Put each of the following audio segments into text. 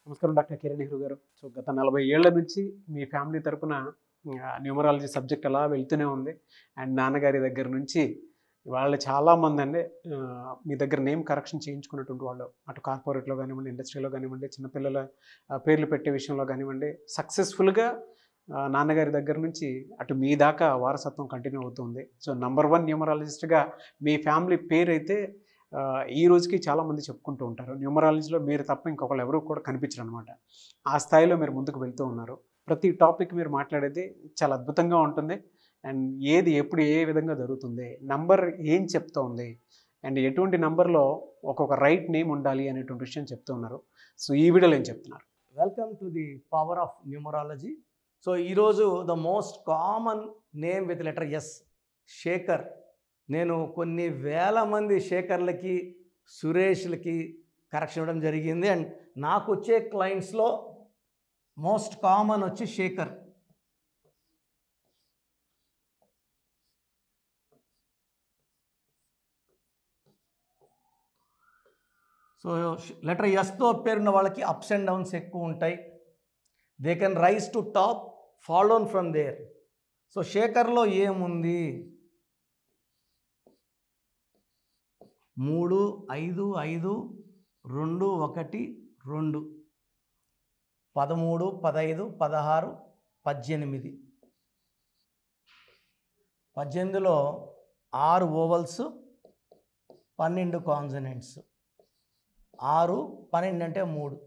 నమస్కారం డాక్టర్ కిరణ్ నెహ్రూ గారు. సో గత 40 ఏళ్ల నుంచి మీ ఫ్యామిలీ తరపున న్యూమరాలజీ సబ్జెక్ట్ అలా వెళ్తూనే ఉంది. అండ్ నాన్నగారి దగ్గర నుంచి వాళ్ళు చాలామందండి మీ దగ్గర నేమ్ కరెక్షన్ చేయించుకున్నటువంటి వాళ్ళు. అటు కార్పొరేట్‌లో గానివ్వండి, ఇండస్ట్రీలో గానివ్వండి, చిన్నపిల్లల పేర్లు పెట్టే విషయంలో గానివ్వండి, సక్సెస్‌ఫుల్‌గా నాన్నగారి దగ్గర నుంచి అటు మీ దాకా వారసత్వం కంటిన్యూ అవుతుంది. సో నంబర్ 1 న్యూమరాలజిస్ట్‌గా మీ ఫ్యామిలీ పేరైతే ఈ రోజుకి చాలామంది చెప్పుకుంటూ ఉంటారు. న్యూమరాలజీలో మీరు తప్ప ఇంకొకళ్ళు ఎవరు కూడా కనిపించరనమాట. ఆ స్థాయిలో మీరు ముందుకు వెళ్తూ ఉన్నారు. ప్రతి టాపిక్ మీరు మాట్లాడేది చాలా అద్భుతంగా ఉంటుంది. అండ్ ఏది ఎప్పుడు ఏ విధంగా జరుగుతుంది, నంబర్ ఏం చెప్తోంది, అండ్ ఎటువంటి నంబర్‌లో ఒక్కొక్క రైట్ నేమ్ ఉండాలి అనేటువంటి విషయం చెప్తూ ఉన్నారు. సో ఈ వీడియోలో ఏం చెప్తున్నారు? Welcome to the power of numerology. So ఈరోజు the most common name with letter S, Shekhar. నేను కొన్ని వేల మంది శేఖర్లకి, సురేష్లకి కరెక్షన్ ఇవ్వడం జరిగింది. అండ్ నాకు వచ్చే క్లయింట్స్లో మోస్ట్ కామన్ వచ్చి శేఖర్. సో లెటర్ ఎస్తో పేరున్న వాళ్ళకి అప్స్ అండ్ డౌన్స్ ఎక్కువ ఉంటాయి. They can rise to top, fall down from there. So శేఖర్లో ఏముంది? 3, 5, 5, 2, 1, 2, 13, 15, 16, 18. 18లో 6 ఓవల్స్, 12 కాన్సనెంట్స్. 6, 12 అంటే 3.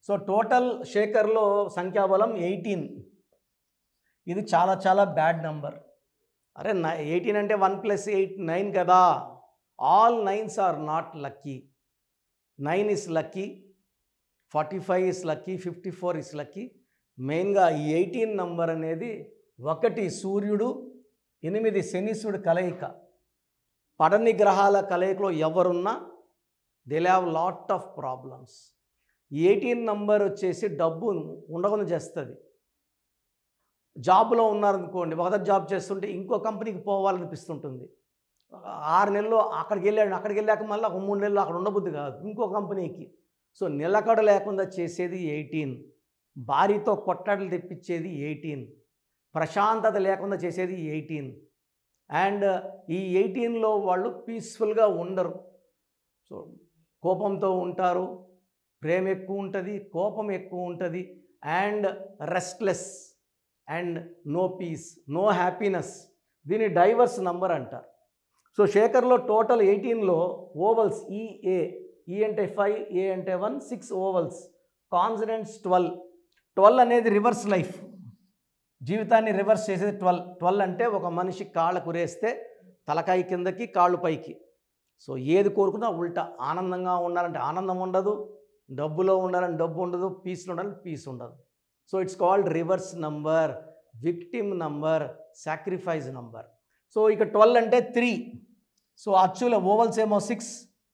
సో టోటల్ శేఖర్లో సంఖ్యాబలం 18. ఇది చాలా చాలా బ్యాడ్ నంబర్. అరే 18 అంటే 1 + 8 9 కదా. All 9s are not lucky. 9 is lucky, 45 is lucky, 54 is lucky. మెయిన్గా ఈ 18 నంబర్ అనేది 1 సూర్యుడు, 8 శనీశ్వరుడు కలయిక. పడని గ్రహాల కలయికలో ఎవరున్నా they have lot of problems. ఈ 18 నంబర్ వచ్చేసి డబ్బు ఉండకుండా చేస్తుంది. జాబ్లో ఉన్నారనుకోండి, ఒకసారి జాబ్ చేస్తుంటే ఇంకో కంపెనీకి పోవాలనిపిస్తుంటుంది. 6 నెలలు అక్కడికి వెళ్ళాక మళ్ళీ ఒక 3 నెలలు అక్కడ ఉండబుద్ధి కాదు, ఇంకో కంపెనీకి. సో నిలకడ లేకుండా చేసేది 18. భార్యతో కొట్లాటలు తెప్పించేది 18. ప్రశాంతత లేకుండా చేసేది 18. అండ్ ఈ 18లో వాళ్ళు పీస్ఫుల్గా ఉండరు. సో కోపంతో ఉంటారు, ప్రేమ ఎక్కువ ఉంటుంది, కోపం ఎక్కువ ఉంటుంది, and restless and no peace, no happiness. దీన్ని డైవర్స్ నంబర్ అంటారు. సో శేఖర్లో టోటల్ 18లో ఓవల్స్ ఈఏ, ఈ అంటే 5, ఏ అంటే 1, 6 ఓవల్స్. కాన్సనెంట్స్ 12. 12 అనేది రివర్స్ లైఫ్, జీవితాన్ని రివర్స్ చేసేది 12. 12 అంటే ఒక మనిషి కాళ్ళ కురేస్తే తలకాయ కిందకి, కాళ్ళు పైకి. సో ఏది కోరుకున్నా ఉల్టా. ఆనందంగా ఉండాలంటే ఆనందం ఉండదు, డబ్బులో ఉండాలని డబ్బు ఉండదు, పీస్లో ఉండాలని పీస్ ఉండదు. So it's called reverse number, victim number, sacrifice number. So ఇక 12 అంటే 3. సో అచ్చుల ఓవల్స్ ఏమో 6,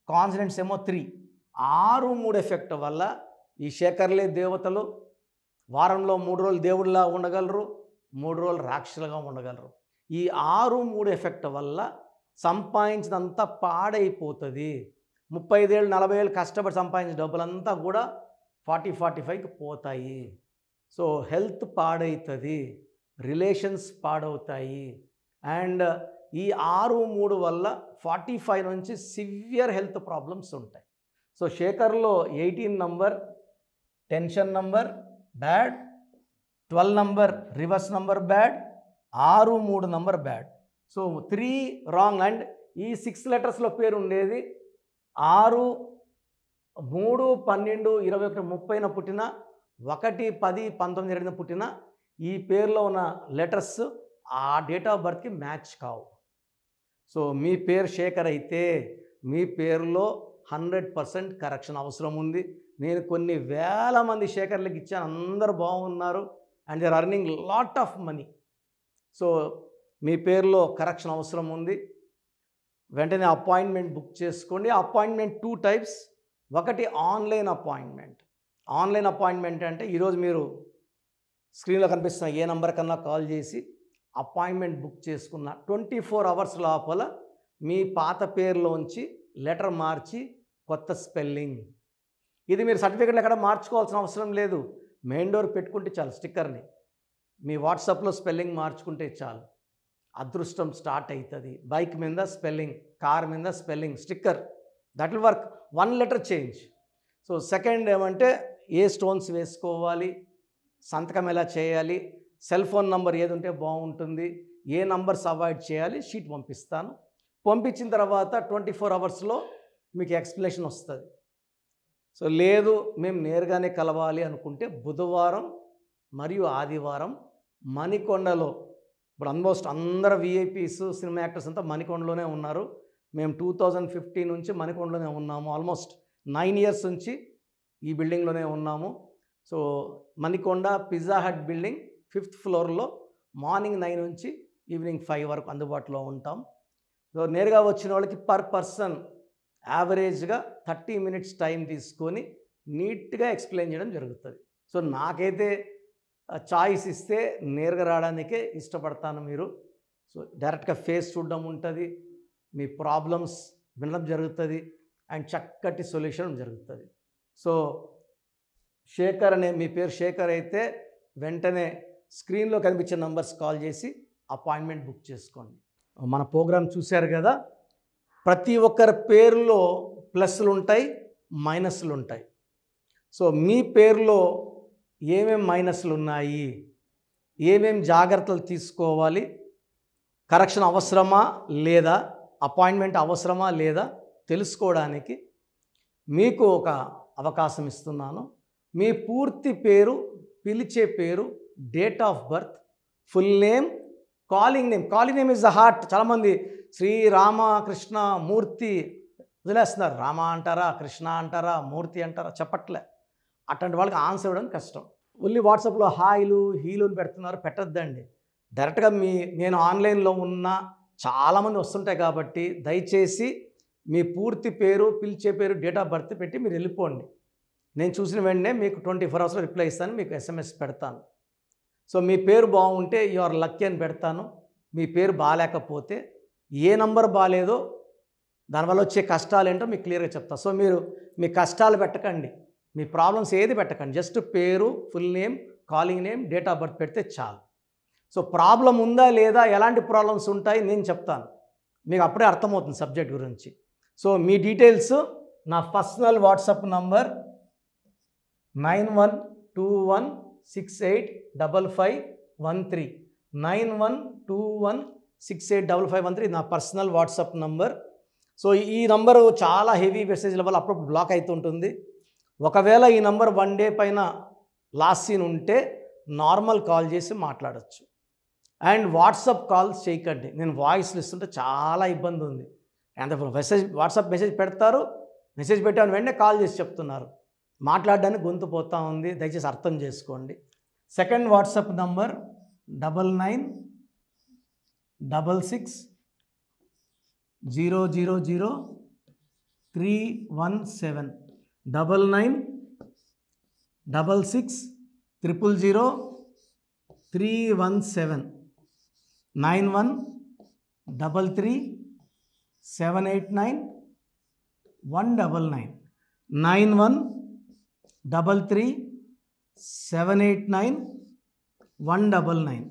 కాన్సనెంట్స్ ఏమో 3. 6, 3 ఎఫెక్ట్ వల్ల ఈ శేఖర్లే దేవతలు. వారంలో 3 రోజులు దేవుడిలా ఉండగలరు, 3 రోజులు రాక్షసులుగా ఉండగలరు. ఈ 6, 3 ఎఫెక్ట్ వల్ల సంపాదించినంతా పాడైపోతుంది. 35 ఏళ్ళు 40 ఏళ్ళు కష్టపడి సంపాదించిన డబ్బులంతా కూడా 40-45కి పోతాయి. సో హెల్త్ పాడవుతుంది, రిలేషన్స్ పాడవుతాయి. అండ్ ఈ 6, 3 వల్ల 45 నుంచి సివియర్ హెల్త్ ప్రాబ్లమ్స్ ఉంటాయి. సో శేఖర్లో 18 number tension number bad, 12 number reverse number bad, 6, 3 number bad. So 3 wrong. And ఈ 6 లెటర్స్లో పేరు ఉండేది 6, 3, 12, 21, 30న పుట్టిన, 1, 10, 19, 20 పుట్టిన ఈ పేరులో ఉన్న లెటర్స్ ఆ డేట్ ఆఫ్ బర్త్కి మ్యాచ్ కావు. సో మీ పేరు శేఖర్ అయితే మీ పేరులో 100% కరెక్షన్ అవసరం ఉంది. నేను కొన్ని వేల మంది శేఖర్లకు ఇచ్చాను, అందరూ బాగున్నారు and they are earning lot of money. So మీ పేరులో కరెక్షన్ అవసరం ఉంది. వెంటనే అపాయింట్మెంట్ బుక్ చేసుకోండి. Appointment 2 types. ఒకటి ఆన్లైన్ అపాయింట్మెంట్. ఆన్లైన్ అపాయింట్మెంట్ అంటే ఈరోజు మీరు స్క్రీన్లో కనిపిస్తున్న ఏ నెంబర్ కన్నా కాల్ చేసి అపాయింట్మెంట్ బుక్ చేసుకున్న 24 అవర్స్ లోపల మీ పాత పేరులోంచి లెటర్ మార్చి కొత్త స్పెల్లింగ్, ఇది మీరు సర్టిఫికెట్లు ఎక్కడ మార్చుకోవాల్సిన అవసరం లేదు. మెయిన్ డోర్ పెట్టుకుంటే చాలు స్టిక్కర్ని. మీ వాట్సాప్లో స్పెల్లింగ్ మార్చుకుంటే చాలు, అదృష్టం స్టార్ట్ అవుతుంది. బైక్ మీద స్పెల్లింగ్, కార్ మీద spelling sticker, that will work. 1 letter change. So second ఏమంటే ఏ స్టోన్స్ వేసుకోవాలి, సంతకం ఎలా చేయాలి, సెల్ ఫోన్ నంబర్ ఏది ఉంటే బాగుంటుంది, ఏ నంబర్స్ అవాయిడ్ చేయాలి, షీట్ పంపిస్తాను. పంపించిన తర్వాత 24 అవర్స్లో మీకు ఎక్స్ప్లెనేషన్ వస్తుంది. సో లేదు మేము నేరుగానే కలవాలి అనుకుంటే బుధవారం మరియు ఆదివారం మణికొండలో, ఇప్పుడు ఆల్మోస్ట్ అందరు విఐపీస్ సినిమా యాక్టర్స్ అంతా మణికొండలోనే ఉన్నారు. మేము 2015 నుంచి మణికొండలోనే ఉన్నాము. ఆల్మోస్ట్ 9 ఇయర్స్ నుంచి ఈ బిల్డింగ్లోనే ఉన్నాము. So Manikonda pizza hut building 5th ఫ్లోర్లో మార్నింగ్ 9 నుంచి ఈవినింగ్ 5 వరకు అందుబాటులో ఉంటాం. సో నేరుగా వచ్చిన వాళ్ళకి పర్ పర్సన్ యావరేజ్గా 30 మినిట్స్ టైం తీసుకొని నీట్గా ఎక్స్ప్లెయిన్ చేయడం జరుగుతుంది. సో నాకైతే చాయిస్ ఇస్తే నేరుగా రావడానికే ఇష్టపడతాను. మీరు సో డైరెక్ట్గా ఫేస్ చూడడం ఉంటుంది, మీ ప్రాబ్లమ్స్ వినడం జరుగుతుంది, అండ్ చక్కటి సొల్యూషన్ జరుగుతుంది. సో శేఖర్ అనే మీ పేరు శేఖర్ అయితే వెంటనే స్క్రీన్లో కనిపించే నంబర్స్ కాల్ చేసి అపాయింట్మెంట్ బుక్ చేసుకోండి. మన ప్రోగ్రాం చూశారు కదా, ప్రతి ఒక్కరి పేరులో ప్లస్లు ఉంటాయి, మైనస్లు ఉంటాయి. సో మీ పేరులో ఏమేం మైనస్లు ఉన్నాయి, ఏమేం జాగ్రత్తలు తీసుకోవాలి, కరెక్షన్ అవసరమా లేదా, అపాయింట్మెంట్ అవసరమా లేదా తెలుసుకోవడానికి మీకు ఒక అవకాశం ఇస్తున్నాను. మీ పూర్తి పేరు, పిలిచే పేరు, date of birth, full name, calling name. Calling name is the heart. చాలామంది శ్రీరామకృష్ణ మూర్తి వదిలేస్తున్నారు. రామ అంటారా, కృష్ణ అంటారా, మూర్తి అంటారా చెప్పట్లే. అట్లాంటి వాళ్ళకి ఆన్సర్ ఇవ్వడం కష్టం. ఓన్లీ వాట్సాప్లో హాయిలు హీలుని పెడుతున్నారు, పెట్టద్దండి. డైరెక్ట్గా నేను ఆన్లైన్లో ఉన్న చాలామంది వస్తుంటాయి కాబట్టి దయచేసి మీ పూర్తి పేరు, పిలిచే పేరు, డేట్ ఆఫ్ బర్త్ పెట్టి మీరు వెళ్ళిపోండి. నేను చూసిన వెంటనే మీకు 24 అవర్స్లో రిప్లై ఇస్తాను, మీకు SMS పెడతాను. సో మీ పేరు బాగుంటే యు ఆర్ లక్కీ అని పెడతాను. మీ పేరు బాగాలేకపోతే ఏ నంబర్ బాగాలేదో దానివల్ల వచ్చే కష్టాలు ఏంటో మీకు క్లియర్గా చెప్తాను. సో మీరు మీ కష్టాలు పెట్టకండి, మీ ప్రాబ్లమ్స్ ఏది పెట్టకండి. జస్ట్ పేరు, full name, calling name, date of birth పెడితే చాలు. సో ప్రాబ్లం ఉందా లేదా, ఎలాంటి ప్రాబ్లమ్స్ ఉంటాయి నేను చెప్తాను, మీకు అప్పుడే అర్థమవుతుంది సబ్జెక్ట్ గురించి. సో మీ డీటెయిల్స్ నా పర్సనల్ వాట్సాప్ నంబర్ 9121685513 9121685513 నా పర్సనల్ వాట్సాప్ నంబర్. సో ఈ నంబరు చాలా హెవీ మెసేజ్ల వల్ల అప్పుడప్పుడు బ్లాక్ అవుతుంటుంది. ఒకవేళ ఈ నంబర్ 1 డే పైన లాస్ట్ సీన్ ఉంటే నార్మల్ కాల్ చేసి మాట్లాడచ్చు. అండ్ వాట్సాప్ కాల్స్ చేయకండి. నేను వాయిస్లు ఇస్తుంటే చాలా ఇబ్బంది ఉంది. అంత వాట్సాప్ మెసేజ్ పెడతారు, మెసేజ్ పెట్టాను వెంటనే కాల్ చేసి చెప్తున్నారు, మాట్లాడడానికి గొంతు పోతా ఉంది. దయచేసి అర్థం చేసుకోండి. Second WhatsApp number 9966000317 9966000317 9133789199 9133789199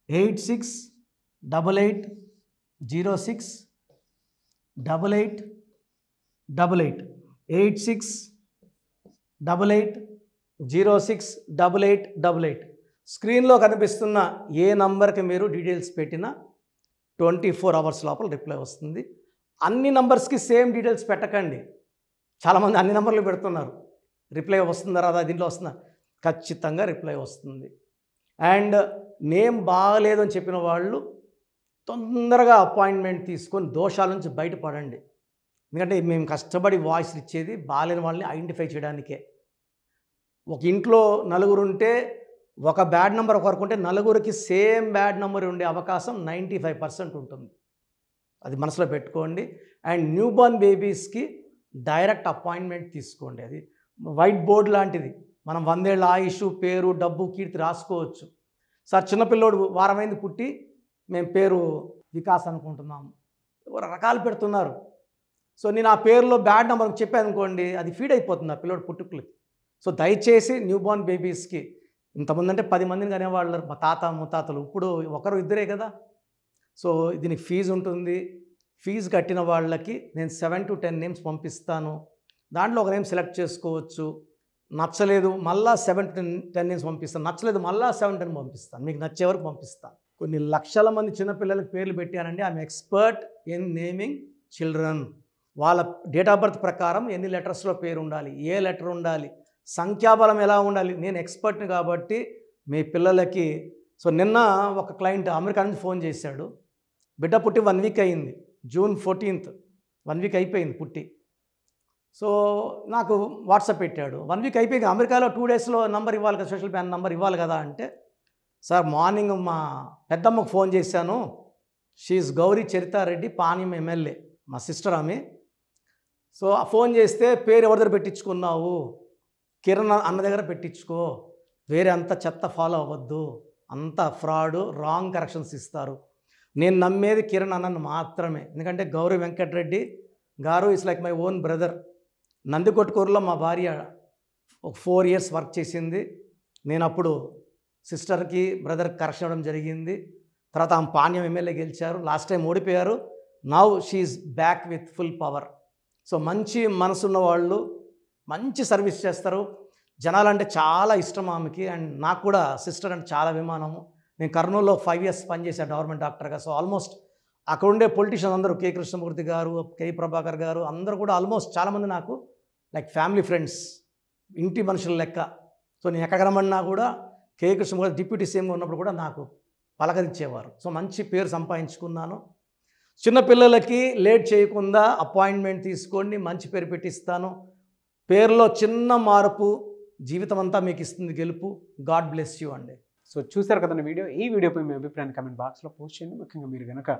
8688068888 8688068888. స్క్రీన్లో కనిపిస్తున్న ఏ నంబర్కి మీరు డీటెయిల్స్ పెట్టినా 24 అవర్స్ లోపల రిప్లై వస్తుంది. అన్ని నంబర్స్కి సేమ్ డీటెయిల్స్ పెట్టకండి. చాలామంది అన్ని నంబర్లు పెడుతున్నారు, రిప్లై వస్తుందా రాదా, దీంట్లో వస్తుందా, ఖచ్చితంగా రిప్లై వస్తుంది. అండ్ నేమ్ బాగలేదు అని చెప్పిన వాళ్ళు తొందరగా అపాయింట్మెంట్ తీసుకొని దోషాల నుంచి బయటపడండి. ఎందుకంటే మేము కష్టపడి వాయిస్ ఇచ్చేది బాగాలేని వాళ్ళని ఐడెంటిఫై చేయడానికే. ఒక ఇంట్లో నలుగురు ఉంటే ఒక బ్యాడ్ నెంబర్ ఒకరికి ఉంటే నలుగురికి సేమ్ బ్యాడ్ నెంబర్ ఉండే అవకాశం 95% ఉంటుంది. అది మనసులో పెట్టుకోండి. అండ్ న్యూ బోర్న్ బేబీస్కి డైరెక్ట్ అపాయింట్మెంట్ తీసుకోండి. అది వైట్ బోర్డ్ లాంటిది. మనం 100 ఏళ్ళ ఆయుష్, పేరు, డబ్బు, కీర్తి రాసుకోవచ్చు. సార్ చిన్నపిల్లోడు వారమైంది పుట్టి మేము పేరు వికాస్ అనుకుంటున్నాము, రకాలు పెడుతున్నారు. సో నేను ఆ పేరులో బ్యాడ్ నెంబర్ చెప్పాను అనుకోండి, అది ఫీడ్ అయిపోతుంది ఆ పిల్లోడు పుట్టుకులకి. సో దయచేసి న్యూ బోర్న్ బేబీస్కి, ఇంతమంది అంటే 10 మందిని కనేవాళ్ళు మా తాత ముత్తాతలు, ఇప్పుడు ఒకరు ఇద్దరే కదా. సో దీనికి ఫీజు ఉంటుంది. ఫీజు కట్టిన వాళ్ళకి నేను 7 to 10 నేమ్స్ పంపిస్తాను. దాంట్లో ఒక నేమ్ సెలెక్ట్ చేసుకోవచ్చు. నచ్చలేదు మళ్ళా 7 to 10 నేమ్స్ పంపిస్తాను. నచ్చలేదు మళ్ళా 7 to 10 పంపిస్తాను. మీకు నచ్చే వరకు పంపిస్తాను. కొన్ని లక్షల మంది చిన్నపిల్లలకి పేర్లు పెట్టానండి. I'm expert in naming children. వాళ్ళ డేట్ ఆఫ్ బర్త్ ప్రకారం ఎన్ని లెటర్స్లో పేరు ఉండాలి, ఏ లెటర్ ఉండాలి, సంఖ్యాబలం ఎలా ఉండాలి, నేను ఎక్స్పర్ట్ని కాబట్టి మీ పిల్లలకి. సో నిన్న ఒక క్లయింట్ అమెరికా నుంచి ఫోన్ చేశాడు. బిడ్డ పుట్టి 1 వీక్ అయింది. June 14th 1 వీక్ అయిపోయింది పుట్టి. సో నాకు వాట్సాప్ పెట్టాడు. 1 వీక్ అయిపోయింది, అమెరికాలో 2 డేస్లో నంబర్ ఇవ్వాలి కదా, సోషల్ ప్యాన్ నంబర్ ఇవ్వాలి కదా అంటే, సార్ మార్నింగ్ మా పెద్దమ్మకు ఫోన్ చేశాను. షీఈ్ గౌరీ చరితారెడ్డి, పాణ్యం ఎమ్మెల్యే, మా సిస్టర్ ఆమె. సో ఫోన్ చేస్తే పేరు ఎవరి దగ్గర పెట్టించుకున్నావు, కిరణ్ అన్న దగ్గర పెట్టించుకో, వేరే అంత చెత్త ఫాలో అవ్వద్దు, అంత ఫ్రాడ్, రాంగ్ కరెక్షన్స్ ఇస్తారు. నేను నమ్మేది కిరణ్ అన్నను మాత్రమే. ఎందుకంటే గౌరీ వెంకటరెడ్డి గారు is like my own brother. నందికొట్కూరులో మా భార్య ఒక 4 years వర్క్ చేసింది. నేను అప్పుడు సిస్టర్కి బ్రదర్కి కరెక్షన్ ఇవ్వడం జరిగింది. తర్వాత ఆమె పాణ్యం ఎమ్మెల్యే గెలిచారు. లాస్ట్ టైం ఓడిపోయారు. Now she's back with full power. So మంచి మనసున్న వాళ్ళు మంచి సర్వీస్ చేస్తారు. జనాలంటే చాలా ఇష్టం ఆమెకి. అండ్ నాకు కూడా సిస్టర్ అంటే చాలా అభిమానము. నేను కర్నూలులో 5 years పనిచేశాను గవర్నమెంట్ డాక్టర్గా. సో ఆల్మోస్ట్ అక్కడ ఉండే పొలిటీషియన్స్ అందరూ, కె కృష్ణమూర్తి గారు, కె ప్రభాకర్ గారు, అందరూ కూడా ఆల్మోస్ట్ చాలామంది నాకు లైక్ ఫ్యామిలీ ఫ్రెండ్స్, ఇంటి మనుషుల లెక్క. సో నేను ఎక్కడ కనబడినా కూడా కె కృష్ణమూర్తి డిప్యూటీ సీఎంగా ఉన్నప్పుడు కూడా నాకు పలకరించేవారు. సో మంచి పేరు సంపాదించుకున్నాను. చిన్నపిల్లలకి లేట్ చేయకుండా అపాయింట్మెంట్ తీసుకోండి, మంచి పేరు పెట్టిస్తాను. పేరులో చిన్న మార్పు జీవితం అంతా మీకు ఇస్తుంది గెలుపు. గాడ్ బ్లెస్ యూ అండి. సో చూశారు కదండి వీడియో. ఈ వీడియోపై మీ అభిప్రాయాన్ని కమెంట్ బాక్స్లో పోస్ట్ చేయండి. ముఖ్యంగా మీరు కనుక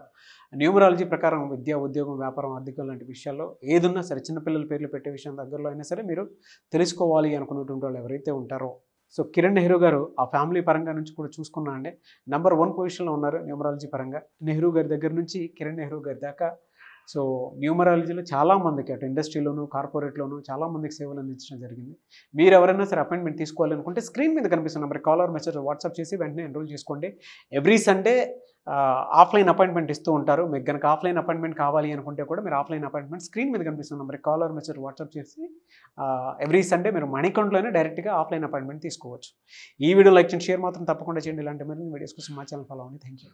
న్యూమరాలజీ ప్రకారం విద్య, ఉద్యోగం, వ్యాపారం, ఆర్థికం లాంటి విషయాల్లో ఏదున్నా సరే, చిన్నపిల్లల పేర్లు పెట్టే విషయం దగ్గరలో అయినా సరే మీరు తెలుసుకోవాలి అనుకున్నటువంటి వాళ్ళు ఎవరైతే ఉంటారో, సో కిరణ్ నెహ్రూ గారు ఆ ఫ్యామిలీ పరంగా నుంచి కూడా చూసుకున్నా అండి నంబర్ 1 పొజిషన్లో ఉన్నారు న్యూమరాలజీ పరంగా. నెహ్రూ గారి దగ్గర నుంచి కిరణ్ నెహ్రూ గారి దాకా సో న్యూమరాలజీలో చాలామందికి అటు ఇండస్ట్రీలోను, కార్పొరేట్లోను చాలామందికి సేవలు అందించడం జరిగింది. మీరు ఎవరైనా సరే అపాయింట్మెంట్ తీసుకోవాలనుకుంటే స్క్రీన్ మీద కనిపిస్తున్న number call or message WhatsApp చేసి వెంటనే ఎన్రోల్ చేసుకోండి. ఎవ్రీ సండే ఆఫ్లైన్ అపాయింట్మెంట్ ఇస్తూ ఉంటారు. మీకు కనుక ఆఫ్లైన్ అపాయింట్మెంట్ కావాలి అనుకుంటే కూడా మీరు ఆఫ్లైన్ అపాయింట్మెంట్ స్క్రీన్ మీద కనిపిస్తున్న number call or message WhatsApp చేసి ఎవ్రీ సండే మీరు మణికొండలోనే డైరెక్ట్గా ఆఫ్లైన్ అపాయింట్మెంట్ తీసుకోవచ్చు. ఈ వీడియో లైక్ చేయండి, షేర్ మాత్రం తప్పకుండా చేయండి. ఇలాంటి మరిన్ని వీడియోస్ కోసం మా ఛానల్ ఫాలో అవ్వండి. Thank you.